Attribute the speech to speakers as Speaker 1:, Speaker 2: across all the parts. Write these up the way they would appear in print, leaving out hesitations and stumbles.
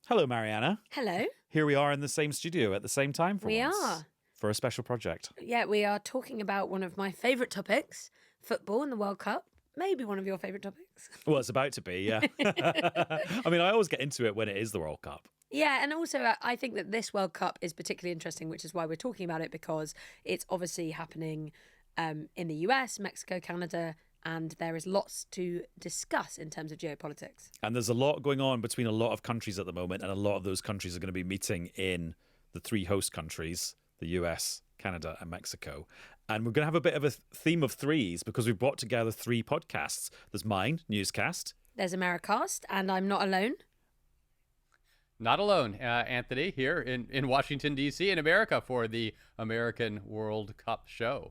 Speaker 1: Hello, Marianna.
Speaker 2: Hello.
Speaker 1: Here we are in the same studio at the same time for
Speaker 2: We
Speaker 1: once.
Speaker 2: are.
Speaker 1: For a special project.
Speaker 2: Yeah, we are talking about one of my favourite topics, football and the World Cup. Maybe one of your favourite topics.
Speaker 1: Well, it's about to be, yeah. I mean, I always get into it when it is the World Cup.
Speaker 2: Yeah, and also I think that this World Cup is particularly interesting, which is why we're talking about it, because it's obviously happening in the US, Mexico, Canada, and there is lots to discuss in terms of geopolitics.
Speaker 1: And there's a lot going on between a lot of countries at the moment, and a lot of those countries are going to be meeting in the three host countries, the US, Canada, and Mexico. And we're going to have a bit of a theme of threes because we've brought together three podcasts. There's mine, Newscast.
Speaker 2: There's Americast, and I'm not alone.
Speaker 3: Not alone, Anthony, here in Washington, D.C. in America for the American World Cup show.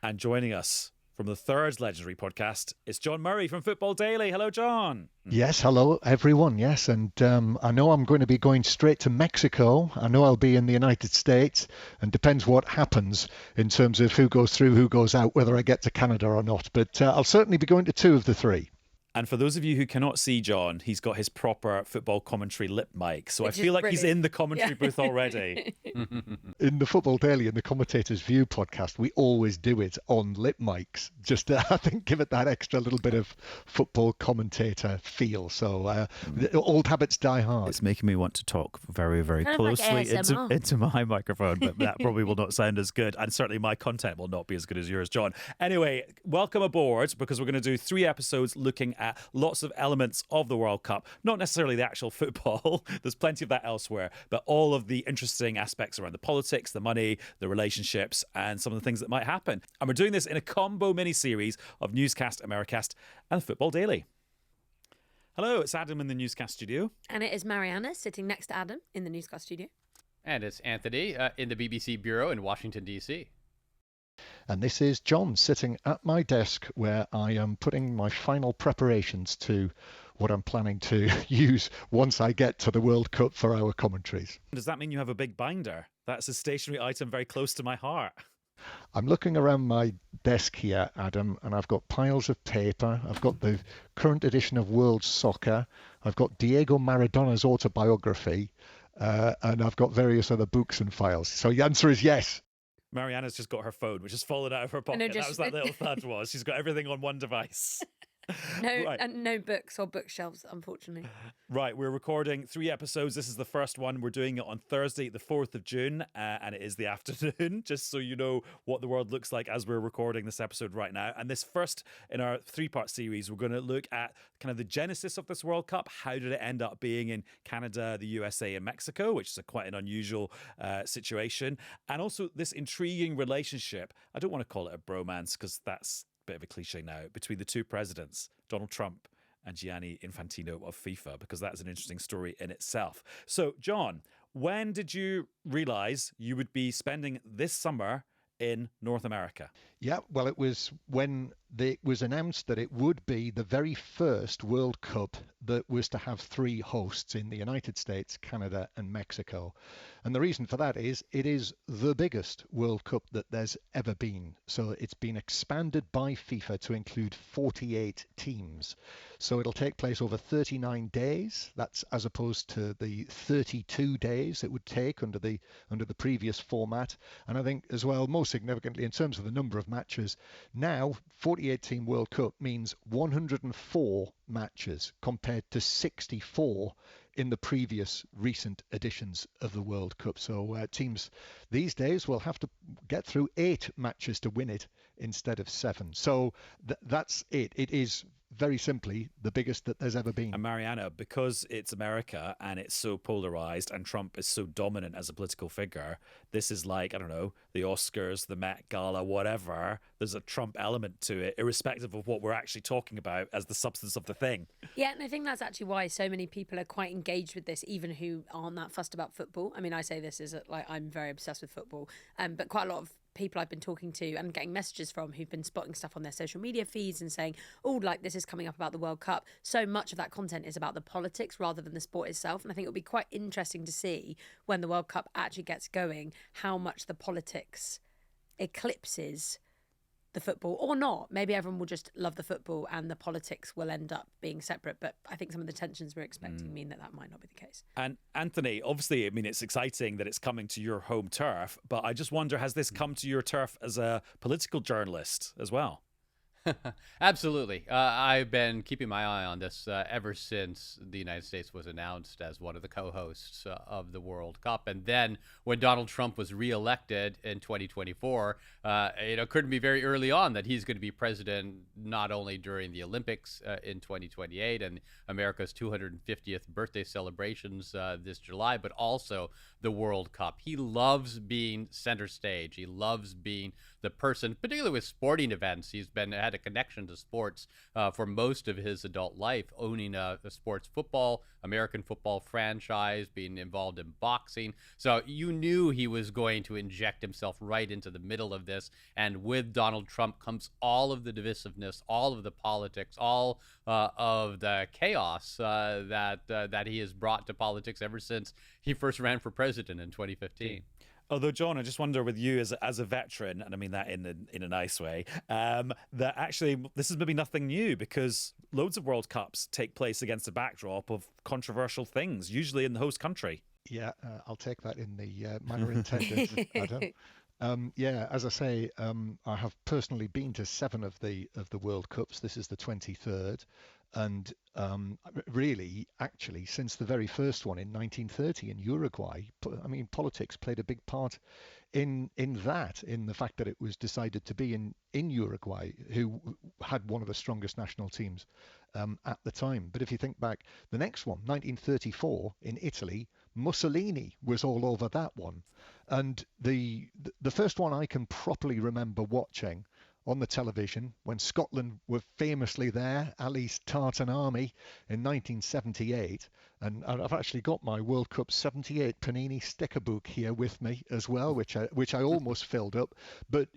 Speaker 1: And joining us from the third legendary podcast, it's John Murray from Football Daily. Hello, John.
Speaker 4: Yes, hello, everyone. Yes, and I know I'm going to be going straight to Mexico. I know I'll be in the United States, and depends what happens in terms of who goes through, who goes out, whether I get to Canada or not. But I'll certainly be going to two of the three.
Speaker 1: And for those of you who cannot see John, he's got his proper football commentary lip mic. So
Speaker 2: Which
Speaker 1: I feel
Speaker 2: is
Speaker 1: like he's
Speaker 2: brilliant.
Speaker 1: in the commentary booth already.
Speaker 4: In the Football Daily and the Commentator's View podcast, we always do it on lip mics, just to, I think, give it that extra little bit of football commentator feel. So the old habits die hard.
Speaker 1: It's making me want to talk very, very
Speaker 2: Kind of like
Speaker 1: closely
Speaker 2: ASMR.
Speaker 1: into my microphone, but that probably will not sound as good. And certainly my content will not be as good as yours, John. Anyway, welcome aboard, because we're going to do 3 episodes looking at lots of elements of the World Cup. Not necessarily the actual football. There's plenty of that elsewhere, but all of the interesting aspects around the politics, the money, the relationships, and some of the things that might happen. And we're doing this in a combo mini-series of Newscast, Americast, and Football Daily. Hello, it's Adam in the Newscast studio.
Speaker 2: And it is Marianna sitting next to Adam in the Newscast studio.
Speaker 3: And it's Anthony in the BBC Bureau in Washington, D.C.
Speaker 4: And this is John sitting at my desk where I am putting my final preparations to what I'm planning to use once I get to the World Cup for our commentaries.
Speaker 1: Does that mean you have a big binder? That's a stationary item very close to my heart.
Speaker 4: I'm looking around my desk here, Adam, and I've got piles of paper. I've got the current edition of World Soccer. I've got Diego Maradona's autobiography, and I've got various other books and files. So the answer is yes.
Speaker 1: Marianna's just got her phone, which has fallen out of her pocket. That was that little thud was. She's got everything on one device.
Speaker 2: No,
Speaker 1: Right.
Speaker 2: and no books or bookshelves, unfortunately.
Speaker 1: Right, we're recording 3 episodes. This is the first one. We're doing it on Thursday, the 4th of June, and it is the afternoon, just so you know what the world looks like as we're recording this episode right now. And this first in our 3-part series, we're going to look at kind of the genesis of this World Cup. How did it end up being in Canada, the USA, and Mexico, which is quite an unusual situation. And also this intriguing relationship. I don't want to call it a bromance because that's bit of a cliche now, between the two presidents, Donald Trump and Gianni Infantino of FIFA, because that's an interesting story in itself. So, John, when did you realize you would be spending this summer in North America?
Speaker 4: Yeah, well, it was when it was announced that it would be the very first World Cup that was to have 3 hosts in the United States, Canada, and Mexico. And the reason for that is it is the biggest World Cup that there's ever been. So it's been expanded by FIFA to include 48 teams. So it'll take place over 39 days. That's as opposed to the 32 days it would take under the previous format. And I think as well, most significantly in terms of the number of matches, now 48 team World Cup means 104 matches compared to 64 in the previous recent editions of the World Cup. So teams these days will have to get through 8 matches to win it instead of 7. So that's it. It is very simply the biggest that there's ever been.
Speaker 1: And Marianna, because it's America and it's so polarized and Trump is so dominant as a political figure, this is like, I don't know, the Oscars, the Met Gala, whatever. There's a Trump element to it, irrespective of what we're actually talking about as the substance of the thing.
Speaker 2: Yeah, and I think that's actually why so many people are quite engaged with this, even who aren't that fussed about football. I mean, I say this as like I'm very obsessed with football, but quite a lot of people I've been talking to and getting messages from who've been spotting stuff on their social media feeds and saying, oh, like this is coming up about the World Cup. So much of that content is about the politics rather than the sport itself. And I think it'll be quite interesting to see when the World Cup actually gets going, how much the politics eclipses the football or not. Maybe everyone will just love the football and the politics will end up being separate. But I think some of the tensions we're expecting mean that might not be the case.
Speaker 1: And Anthony, obviously, I mean, it's exciting that it's coming to your home turf, but I just wonder, has this come to your turf as a political journalist as well?
Speaker 3: Absolutely. I've been keeping my eye on this ever since the United States was announced as one of the co-hosts of the World Cup. And then when Donald Trump was reelected in 2024, it couldn't be very early on that he's going to be president not only during the Olympics in 2028 and America's 250th birthday celebrations this July, but also the World Cup. He loves being center stage. He loves being the person, particularly with sporting events. He's had a connection to sports for most of his adult life, owning a sports football, American football franchise, being involved in boxing. So you knew he was going to inject himself right into the middle of this. And with Donald Trump comes all of the divisiveness, all of the politics, all of the chaos that he has brought to politics ever since he first ran for president in 2015.
Speaker 1: Although, John, I just wonder with you as a veteran, and I mean that in a nice way, that actually this is maybe nothing new, because loads of World Cups take place against a backdrop of controversial things, usually in the host country.
Speaker 4: Yeah, I'll take that in the manner intended, Adam. Yeah, as I say, I have personally been to 7 of the World Cups. This is the 23rd. And really, actually, since the very first one in 1930 in Uruguay, I mean, politics played a big part in the fact that it was decided to be in Uruguay, who had one of the strongest national teams at the time. But if you think back, the next one, 1934 in Italy, Mussolini was all over that one. And the first one I can properly remember watching on the television when Scotland were famously there, Ali's Tartan Army in 1978. And I've actually got my World Cup 78 Panini sticker book here with me as well, which I almost filled up. But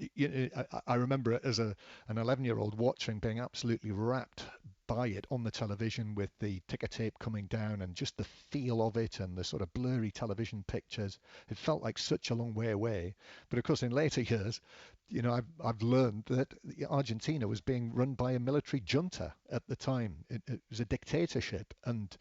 Speaker 4: I remember it as an 11-year-old watching, being absolutely rapt by it on the television with the ticker tape coming down and just the feel of it and the sort of blurry television pictures. It felt like such a long way away. But of course, in later years, I've learned that Argentina was being run by a military junta at the time. It was a dictatorship, and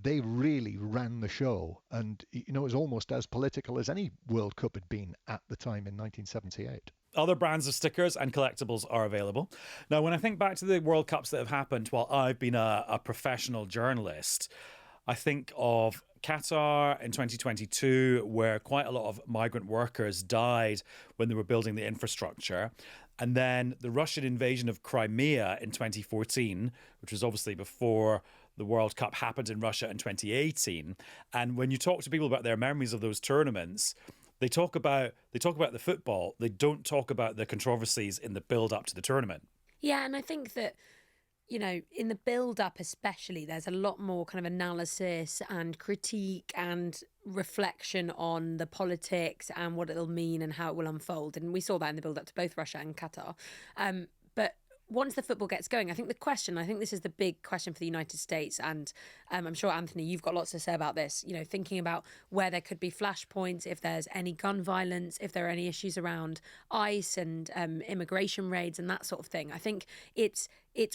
Speaker 4: they really ran the show. And it was almost as political as any World Cup had been at the time in 1978.
Speaker 1: Other brands of stickers and collectibles are available. Now, when I think back to the World Cups that have happened while I've been a professional journalist, I think of Qatar in 2022, where quite a lot of migrant workers died when they were building the infrastructure. And then the Russian invasion of Crimea in 2014, which was obviously before the World Cup happened in Russia in 2018. And when you talk to people about their memories of those tournaments, they talk about the football. They don't talk about the controversies in the build up to the tournament.
Speaker 2: Yeah, and I think that, in the build up especially, there's a lot more kind of analysis and critique and reflection on the politics and what it'll mean and how it will unfold. And we saw that in the build up to both Russia and Qatar. But once the football gets going, I think this is the big question for the United States. And I'm sure, Anthony, you've got lots to say about this, thinking about where there could be flashpoints, if there's any gun violence, if there are any issues around ICE and immigration raids and that sort of thing. I think it's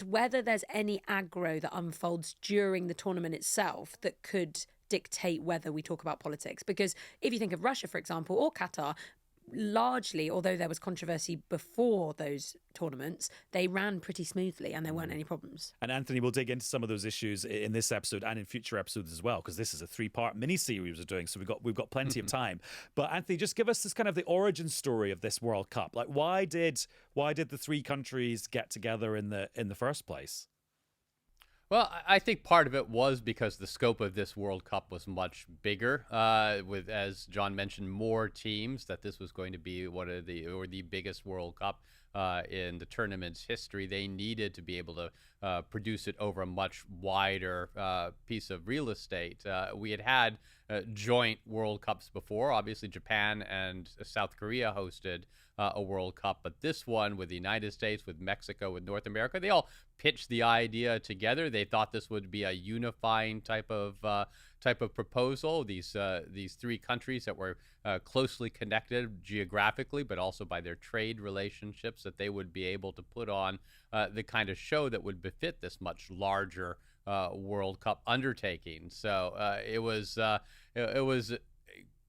Speaker 2: whether there's any aggro that unfolds during the tournament itself that could dictate whether we talk about politics. Because if you think of Russia, for example, or Qatar, largely, although there was controversy before those tournaments, they ran pretty smoothly and there weren't any problems.
Speaker 1: And Anthony, we'll dig into some of those issues in this episode and in future episodes as well, because this is a 3-part mini-series we're doing, so we've got plenty of time. But Anthony, just give us this kind of the origin story of this World Cup. Like, why did the 3 countries get together in the first place?
Speaker 3: Well, I think part of it was because the scope of this World Cup was much bigger, with, as John mentioned, more teams, that this was going to be the biggest World Cup in the tournament's history. They needed to be able to produce it over a much wider piece of real estate. We had joint World Cups before. Obviously, Japan and South Korea hosted a World Cup, but this one with the United States, with Mexico, with North America, they all pitched the idea together. They thought this would be a unifying type of type of proposal. These three countries that were closely connected geographically, but also by their trade relationships, that they would be able to put on the kind of show that would befit this much larger World Cup undertaking. So it was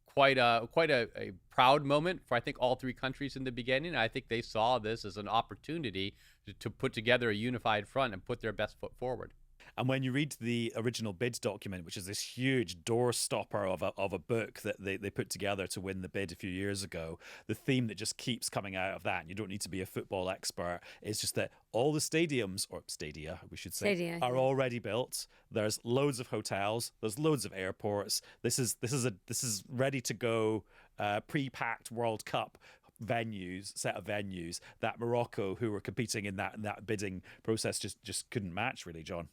Speaker 3: quite a proud moment for, I think, all three countries in the beginning. I think they saw this as an opportunity to put together a unified front and put their best foot forward.
Speaker 1: And when you read the original bid document, which is this huge doorstopper of a book that they put together to win the bid a few years ago, the theme that just keeps coming out of that, and you don't need to be a football expert, is just that all the stadiums, or stadia, we should say, are already built. There's loads of hotels. There's loads of airports. This is ready to go, pre-packed World Cup set of venues that Morocco, who were competing in that bidding process, just couldn't match, really, John.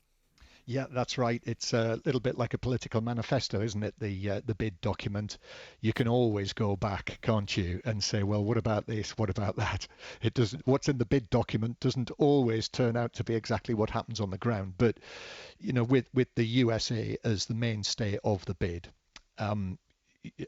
Speaker 4: Yeah, that's right. It's a little bit like a political manifesto, isn't it? The bid document. You can always go back, can't you, and say, well, what about this? What about that? It doesn't. What's in the bid document doesn't always turn out to be exactly what happens on the ground. But with the USA as the mainstay of the bid,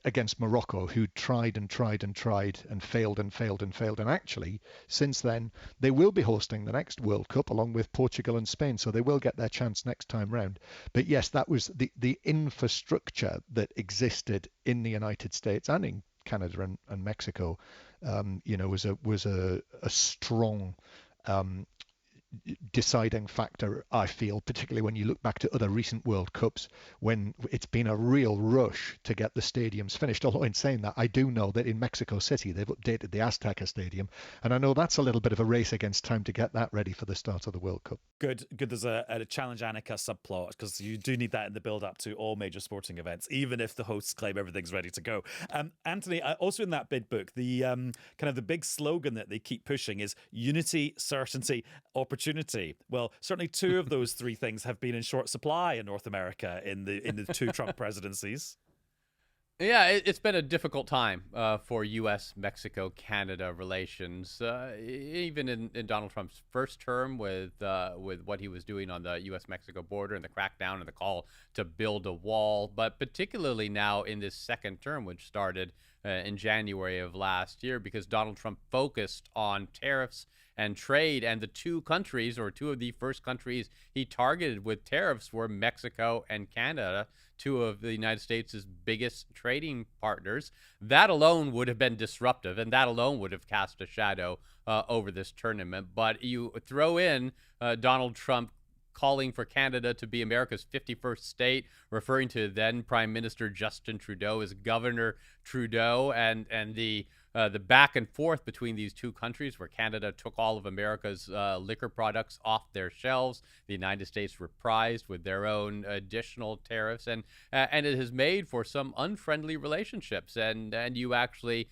Speaker 4: against Morocco, who tried and tried and tried and failed and failed and failed. And actually, since then, they will be hosting the next World Cup along with Portugal and Spain. So they will get their chance next time round. But yes, that was the infrastructure that existed in the United States and in Canada and Mexico, was a strong deciding factor, I feel, particularly when you look back to other recent World Cups, when it's been a real rush to get the stadiums finished. Although in saying that, I do know that in Mexico City, they've updated the Azteca Stadium, and I know that's a little bit of a race against time to get that ready for the start of the World Cup.
Speaker 1: Good. There's a Challenge Annika subplot, because you do need that in the build-up to all major sporting events, even if the hosts claim everything's ready to go. Anthony, also in that bid book, the kind of the big slogan that they keep pushing is unity, certainty, opportunity. Well, certainly two of those three things have been in short supply in North America in the two Trump presidencies.
Speaker 3: Yeah, it's been a difficult time for U.S., Mexico, Canada relations. Even in Donald Trump's first term, with what he was doing on the U.S.-Mexico border and the crackdown and the call to build a wall, but particularly now in this second term, which started in January of last year, because Donald Trump focused on tariffs and trade, and the two of the first countries he targeted with tariffs were Mexico and Canada, two of the United States' biggest trading partners. That alone would have been disruptive, and that alone would have cast a shadow over this tournament. But you throw in Donald Trump calling for Canada to be America's 51st state, referring to then Prime Minister Justin Trudeau as Governor Trudeau, and the back and forth between these two countries, where Canada took all of America's liquor products off their shelves, the United States reprised with their own additional tariffs, and it has made for some unfriendly relationships. And you actually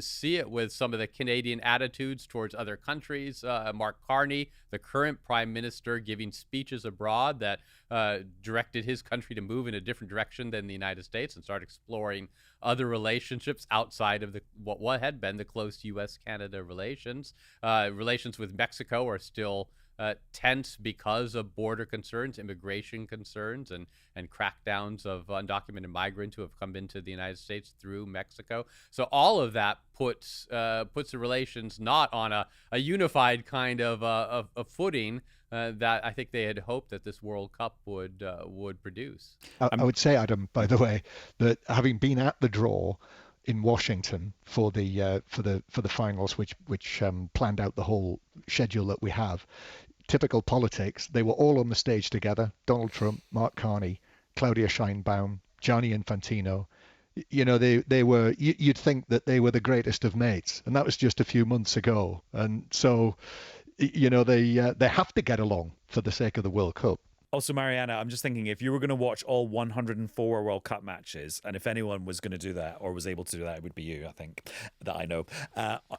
Speaker 3: see it with some of the Canadian attitudes towards other countries. Mark Carney, the current prime minister, giving speeches abroad that directed his country to move in a different direction than the United States and start exploring other relationships outside of what had been the close U.S.-Canada relations. Relations with Mexico are still tense because of border concerns, immigration concerns, and crackdowns of undocumented migrants who have come into the United States through Mexico. So all of that puts the relations not on a unified kind of a footing that I think they had hoped that this World Cup would produce.
Speaker 4: I would say, Adam, by the way, that having been at the draw in Washington for the finals, which planned out the whole schedule that we have, typical politics, they were all on the stage together: Donald Trump, Mark Carney, Claudia Sheinbaum, Gianni Infantino. They were, you'd think that they were the greatest of mates, and that was just a few months ago. And so they have to get along for the sake of the World Cup.
Speaker 1: Also, Marianna, I'm just thinking, if you were going to watch all 104 World Cup matches, and if anyone was going to do that or was able to do that, it would be you, I think, that I know.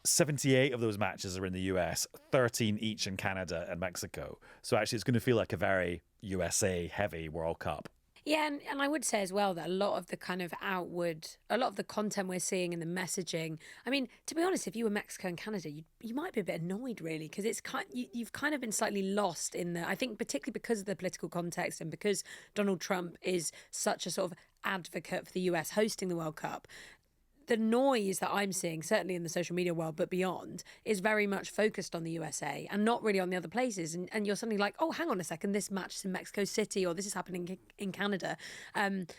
Speaker 1: 78 of those matches are in the US, 13 each in Canada and Mexico. So actually, it's going to feel like a very USA-heavy World Cup.
Speaker 2: Yeah, and I would say as well that a lot of the content we're seeing and the messaging. I mean, to be honest, if you were Mexico and Canada, you might be a bit annoyed, really, because you've kind of been slightly lost in the. I think particularly because of the political context and because Donald Trump is such a sort of advocate for the US hosting the World Cup. The noise that I'm seeing, certainly in the social media world, but beyond, is very much focused on the USA and not really on the other places. And you're suddenly like, oh, hang on a second, this match is in Mexico City or this is happening in Canada. And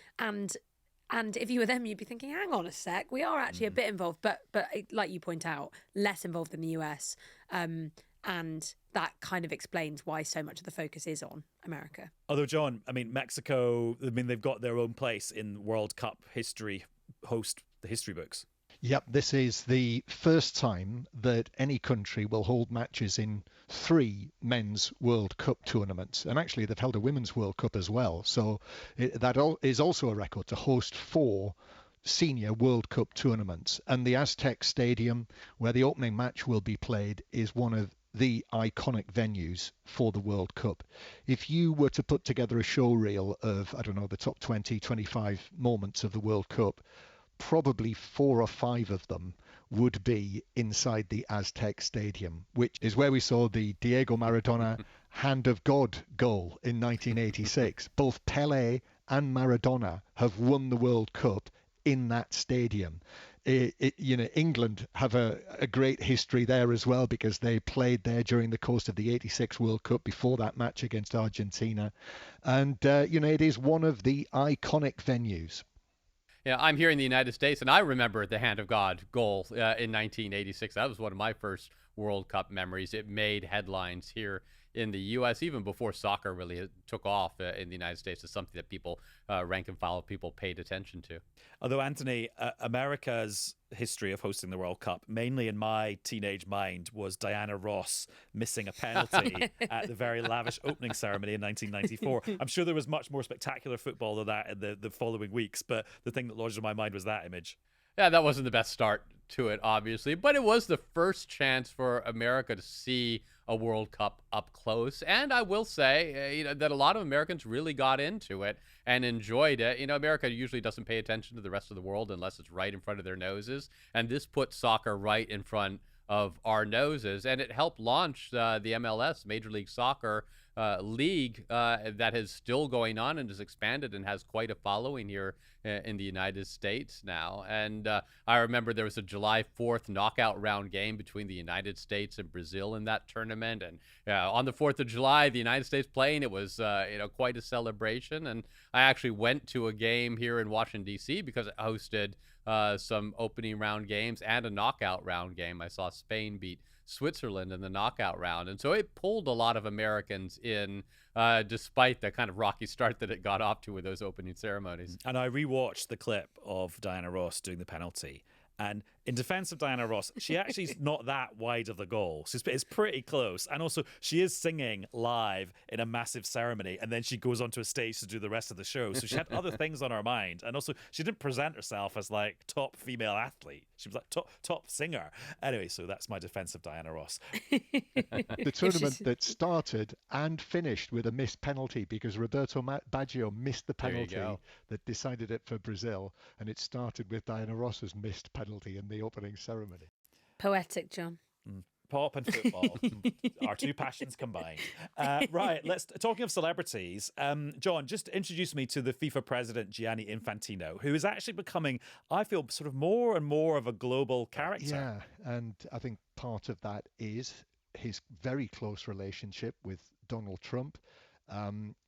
Speaker 2: if you were them, you'd be thinking, hang on a sec, we are actually a bit involved, but like you point out, less involved than the US. And that kind of explains why so much of the focus is on America.
Speaker 1: Although, John, I mean, Mexico, they've got their own place in World Cup history, host the history books.
Speaker 4: Yep, this is the first time that any country will hold matches in 3 men's World Cup tournaments. And actually, they've held a women's World Cup as well. So that is also a record to host 4 senior World Cup tournaments. And the Aztec Stadium, where the opening match will be played, is one of the iconic venues for the World Cup. If you were to put together a show reel of, I don't know, the top 20, 25 moments of the World Cup, probably 4 or 5 of them would be inside the Aztec Stadium, which is where we saw the Diego Maradona Hand of God goal in 1986. Both Pelé and Maradona have won the World Cup in that stadium. England have a great history there as well, because they played there during the course of the 86 World Cup before that match against Argentina. And, it is one of the iconic venues.
Speaker 3: Yeah, I'm here in the United States, and I remember the Hand of God goal in 1986. That was one of my first World Cup memories. It made headlines here in the U.S. even before soccer really took off in the United States. It's something that people, rank and file people, paid attention to.
Speaker 1: Although, Anthony, America's history of hosting the World Cup, mainly in my teenage mind, was Diana Ross missing a penalty at the very lavish opening ceremony in 1994. I'm sure there was much more spectacular football than that in the following weeks, but the thing that lodged in my mind was that image.
Speaker 3: Yeah, that wasn't the best start to it, obviously, but it was the first chance for America to see a World Cup up close. And I will say, that a lot of Americans really got into it and enjoyed it. America usually doesn't pay attention to the rest of the world unless it's right in front of their noses. And this put soccer right in front of our noses, and it helped launch the MLS, Major League Soccer league, that is still going on and has expanded and has quite a following here in the United States now. And I remember there was a July 4th knockout round game between the United States and Brazil in that tournament. And on the 4th of July, the United States playing, it was quite a celebration. And I actually went to a game here in Washington, D.C. because it hosted some opening round games and a knockout round game. I saw Spain beat Switzerland in the knockout round. And so it pulled a lot of Americans in, despite the kind of rocky start that it got off to with those opening ceremonies.
Speaker 1: And I rewatched the clip of Diana Ross doing the penalty. And in defense of Diana Ross, she actually is not that wide of the goal. It's pretty close. And also, she is singing live in a massive ceremony, and then she goes onto a stage to do the rest of the show. So she had other things on her mind. And also, she didn't present herself as like top female athlete. She was like top singer. Anyway, so that's my defense of Diana Ross.
Speaker 4: The tournament that started and finished with a missed penalty, because Roberto Baggio missed the penalty that decided it for Brazil, and it started with Diana Ross's missed penalty in the opening ceremony.
Speaker 2: Poetic, John.
Speaker 1: Pop and football, our two passions combined. Right, talking of celebrities, John, just introduce me to the FIFA president, Gianni Infantino, who is actually becoming, I feel, sort of more and more of a global character.
Speaker 4: Yeah, and I think part of that is his very close relationship with Donald Trump.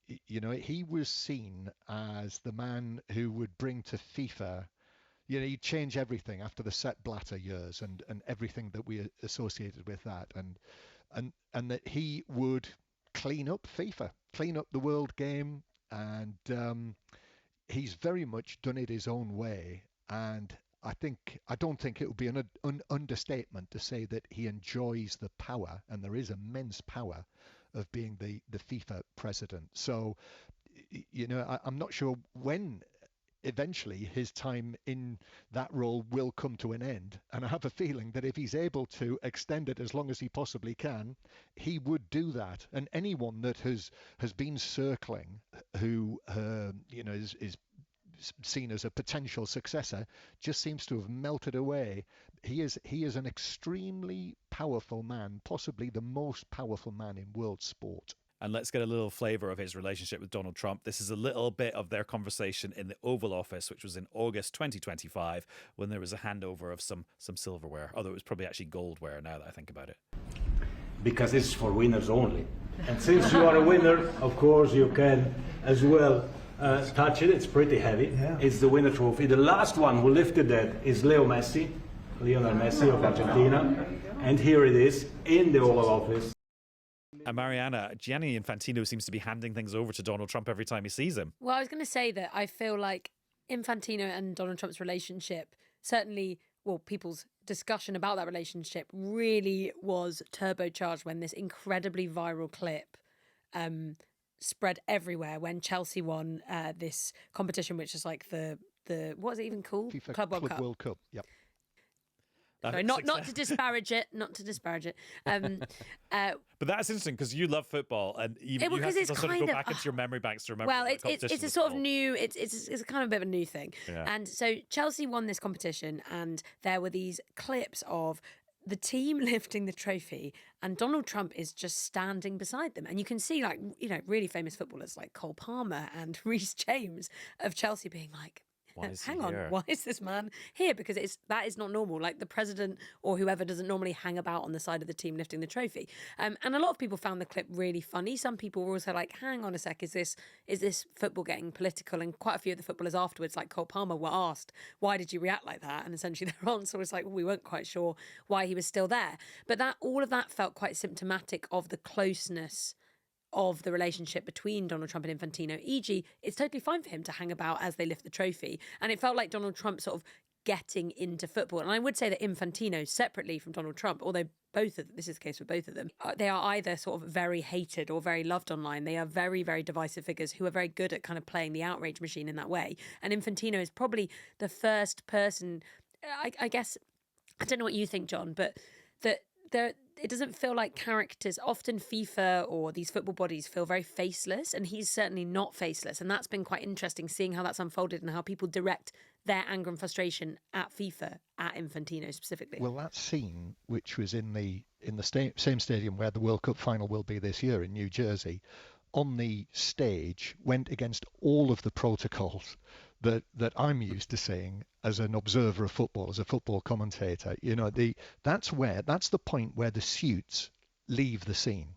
Speaker 4: He was seen as the man who would bring to FIFA, he'd change everything after the Sepp Blatter years and everything that we associated with that, and that he would clean up FIFA, clean up the world game, and he's very much done it his own way. And I don't think it would be an understatement to say that he enjoys the power, and there is immense power of being the FIFA president. So, I'm not sure when eventually his time in that role will come to an end. And I have a feeling that if he's able to extend it as long as he possibly can, he would do that. And anyone that has been circling, who is seen as a potential successor, just seems to have melted away. He is an extremely powerful man, possibly the most powerful man in world sport.
Speaker 1: And let's get a little flavour of his relationship with Donald Trump. This is a little bit of their conversation in the Oval Office, which was in August 2025, when there was a handover of some silverware, although it was probably actually goldware now that I think about it.
Speaker 5: Because it's for winners only. And since you are a winner, of course, you can as well touch it. It's pretty heavy. Yeah. It's the winner trophy. The last one who lifted that is Lionel Messi of Argentina. And here it is in the Oval Office.
Speaker 1: And Marianna, Gianni Infantino seems to be handing things over to Donald Trump every time he sees him.
Speaker 2: Well, I was going to say that I feel like Infantino and Donald Trump's relationship, certainly, well, people's discussion about that relationship really was turbocharged when this incredibly viral clip spread everywhere when Chelsea won this competition, which is like the what is it even called?
Speaker 4: FIFA
Speaker 2: Club
Speaker 4: World Cup. Yep.
Speaker 2: Sorry, not to disparage it,
Speaker 1: but that's interesting because you love football, and you have to sort of go back into your memory banks to remember.
Speaker 2: Well, it's a sort of new. It's a kind of a bit of a new thing. Yeah. And so Chelsea won this competition, and there were these clips of the team lifting the trophy, and Donald Trump is just standing beside them, and you can see really famous footballers like Cole Palmer and Reece James of Chelsea being like, hang on, why is this man here? Because that is not normal. Like the president or whoever doesn't normally hang about on the side of the team lifting the trophy. And a lot of people found the clip really funny. Some people were also like, hang on a sec, is this football getting political? And quite a few of the footballers afterwards, like Cole Palmer, were asked, why did you react like that? And essentially their answer was like, well, we weren't quite sure why he was still there. But all of that felt quite symptomatic of the closeness of the relationship between Donald Trump and Infantino. E.g., it's totally fine for him to hang about as they lift the trophy. And it felt like Donald Trump sort of getting into football. And I would say that Infantino, separately from Donald Trump, although this is the case for both of them, they are either sort of very hated or very loved online. They are very, very divisive figures who are very good at kind of playing the outrage machine in that way. And Infantino is probably the first person, I guess, I don't know what you think, John, but it doesn't feel like characters. Often FIFA or these football bodies feel very faceless, and he's certainly not faceless. And that's been quite interesting, seeing how that's unfolded and how people direct their anger and frustration at FIFA, at Infantino specifically.
Speaker 4: Well, that scene, which was in the same stadium where the World Cup final will be this year in New Jersey, on the stage went against all of the protocols that I'm used to seeing as an observer of football, as a football commentator. That's the point where the suits leave the scene.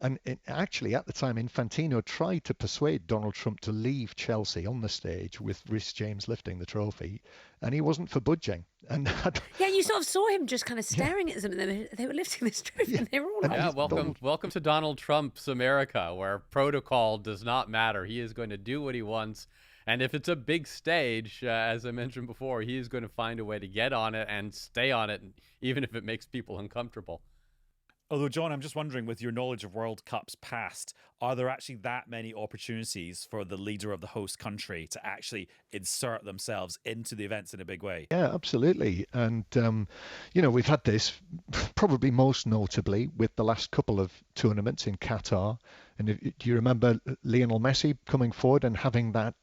Speaker 4: And actually, at the time, Infantino tried to persuade Donald Trump to leave Chelsea on the stage with Reece James lifting the trophy, and he wasn't for budging. And
Speaker 2: you sort of saw him just kind of staring at them. They were lifting this trophy, and they were all like,
Speaker 3: welcome to Donald Trump's America, where protocol does not matter. He is going to do what he wants. And if it's a big stage, as I mentioned before, he is going to find a way to get on it and stay on it, even if it makes people uncomfortable.
Speaker 1: Although, John, I'm just wondering, with your knowledge of World Cups past, are there actually that many opportunities for the leader of the host country to actually insert themselves into the events in a big way?
Speaker 4: Yeah, absolutely. And, we've had this probably most notably with the last couple of tournaments in Qatar. And do you remember Lionel Messi coming forward and having that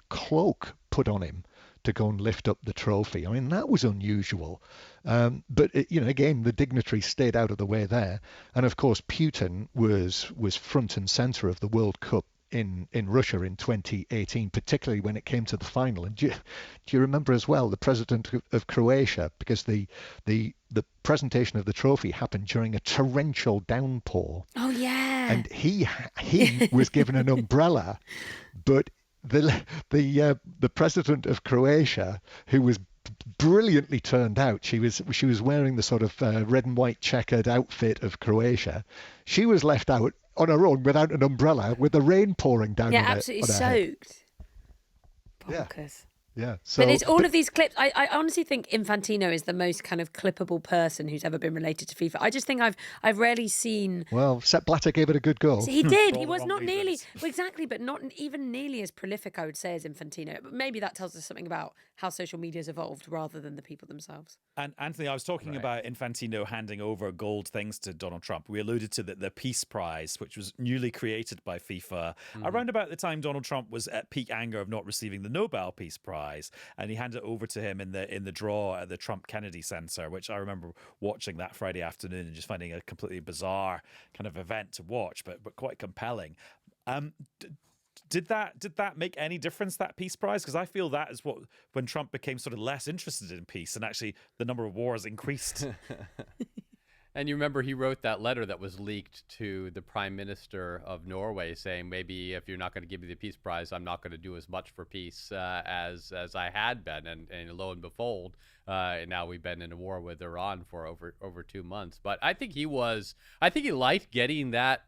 Speaker 4: cloak put on him to go and lift up the trophy? I mean, that was unusual. But again, the dignitary stayed out of the way there. And of course, Putin was front and center of the World Cup in Russia in 2018, particularly when it came to the final. And do you remember as well the president of Croatia, because the presentation of the trophy happened during a torrential downpour.
Speaker 2: Oh yeah.
Speaker 4: And he was given an umbrella, but the president of Croatia, who was brilliantly turned out, she was wearing the sort of red and white checkered outfit of Croatia. She was left out on her own without an umbrella, with the rain pouring down.
Speaker 2: Yeah, absolutely soaked. Bonkers.
Speaker 4: Yeah. So,
Speaker 2: but it's all of these clips. I honestly think Infantino is the most kind of clippable person who's ever been related to FIFA. I just think I've rarely seen.
Speaker 4: well, Sepp Blatter gave it a good go.
Speaker 2: He did.
Speaker 1: For
Speaker 2: He
Speaker 1: all the
Speaker 2: was
Speaker 1: wrong
Speaker 2: not nearly
Speaker 1: reasons.
Speaker 2: well, exactly, but not even nearly as prolific, I would say, as Infantino. But maybe that tells us something about how social media has evolved rather than the people themselves.
Speaker 1: And Anthony, I was talking about Infantino handing over gold things to Donald Trump. We alluded to the Peace Prize, which was newly created by FIFA around about the time Donald Trump was at peak anger of not receiving the Nobel Peace Prize, and he handed it over to him in the draw at the Trump Kennedy Center, which I remember watching that Friday afternoon and just finding a completely bizarre kind of event to watch, but quite compelling. Did that make any difference, that Peace Prize? Because I feel that is what, when Trump became sort of less interested in peace, and actually the number of wars increased.
Speaker 3: And you remember he wrote that letter that was leaked to the Prime Minister of Norway saying, maybe if you're not going to give me the Peace Prize, I'm not going to do as much for peace as I had been. And lo and behold, now we've been in a war with Iran for over 2 months. But I think he liked getting that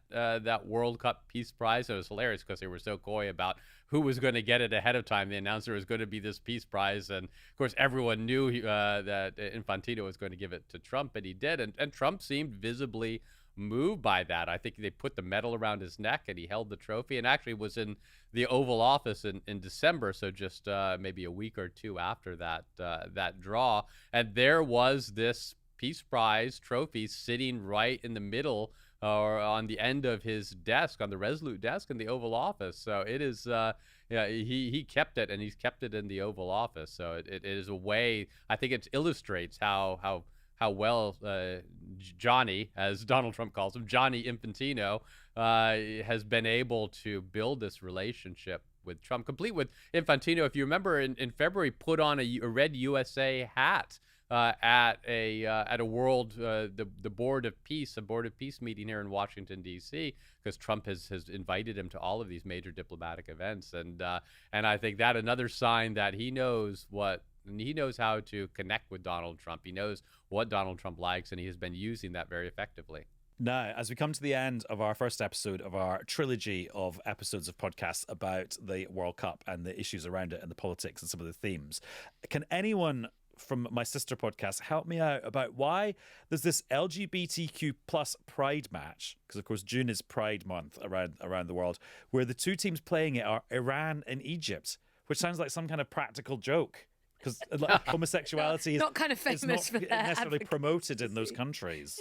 Speaker 3: World Cup Peace Prize. It was hilarious because they were so coy about who was going to get it ahead of time. The announcer was going to be this Peace Prize. And of course, everyone knew that Infantino was going to give it to Trump, and he did. And Trump seemed visibly moved by that. I think they put the medal around his neck and he held the trophy, and actually was in the Oval Office in December. So just maybe a week or two after that draw. And there was this Peace Prize trophy sitting right in the middle or on the end of his desk, on the Resolute desk in the Oval Office. So it is, he kept it, and he's kept it in the Oval Office. So it is a way, I think it illustrates how well Johnny, as Donald Trump calls him, Gianni Infantino, has been able to build this relationship with Trump, complete with Infantino. If you remember, in February, put on a red USA hat at a world the Board of Peace, a Board of Peace meeting here in Washington D.C., because Trump has invited him to all of these major diplomatic events, and I think that another sign that he knows how to connect with Donald Trump. He knows what Donald Trump likes, and he has been using that very effectively.
Speaker 1: Now, as we come to the end of our first episode of our trilogy of episodes of podcasts about the World Cup and the issues around it and the politics and some of the themes, can anyone from my sister podcast help me out about why there's this LGBTQ plus pride match? Because of course June is Pride Month around the world, where the two teams playing it are Iran and Egypt, which sounds like some kind of practical joke. Because homosexuality
Speaker 2: not kind of famous
Speaker 1: is not
Speaker 2: for that
Speaker 1: necessarily
Speaker 2: advocacy.
Speaker 1: promoted in those countries.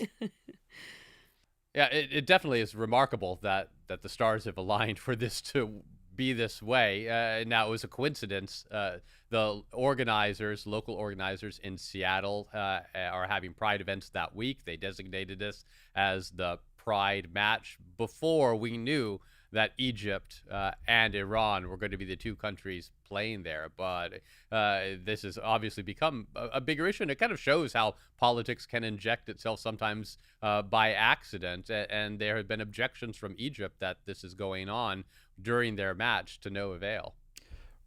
Speaker 3: Yeah, it definitely is remarkable that the stars have aligned for this to be this way. Now, it was a coincidence. The local organizers in Seattle are having Pride events that week. They designated this as the Pride match before we knew that Egypt and Iran were going to be the two countries playing there. But this has obviously become a bigger issue, and it kind of shows how politics can inject itself sometimes by accident. And there have been objections from Egypt that this is going on during their match to no avail.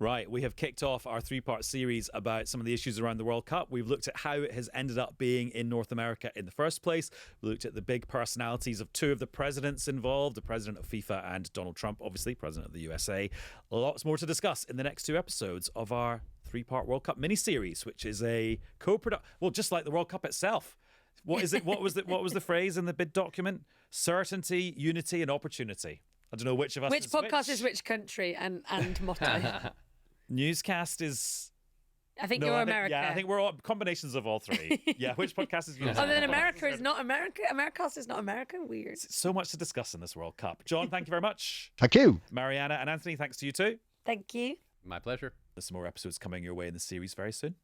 Speaker 1: Right, we have kicked off our three-part series about some of the issues around the World Cup. We've looked at how it has ended up being in North America in the first place. We looked at the big personalities of two of the presidents involved, the president of FIFA and Donald Trump, obviously, president of the USA. Lots more to discuss in the next two episodes of our three-part World Cup mini-series, which is a co-production, well, just like the World Cup itself. What is it? What was the phrase in the bid document? Certainty, unity, and opportunity. I don't know which of us.
Speaker 2: Which podcast is which country and motto?
Speaker 1: Newscast is.
Speaker 2: I think you're America.
Speaker 1: Yeah, I think we're all combinations of all three. Yeah, which podcast is yours?
Speaker 2: Oh, then America is not America. Americast is not America. Weird.
Speaker 1: So much to discuss in this World Cup. John, thank you very much.
Speaker 4: Thank you.
Speaker 1: Mariana and Anthony, thanks to you too.
Speaker 2: Thank you.
Speaker 3: My pleasure.
Speaker 1: There's some more episodes coming your way in the series very soon.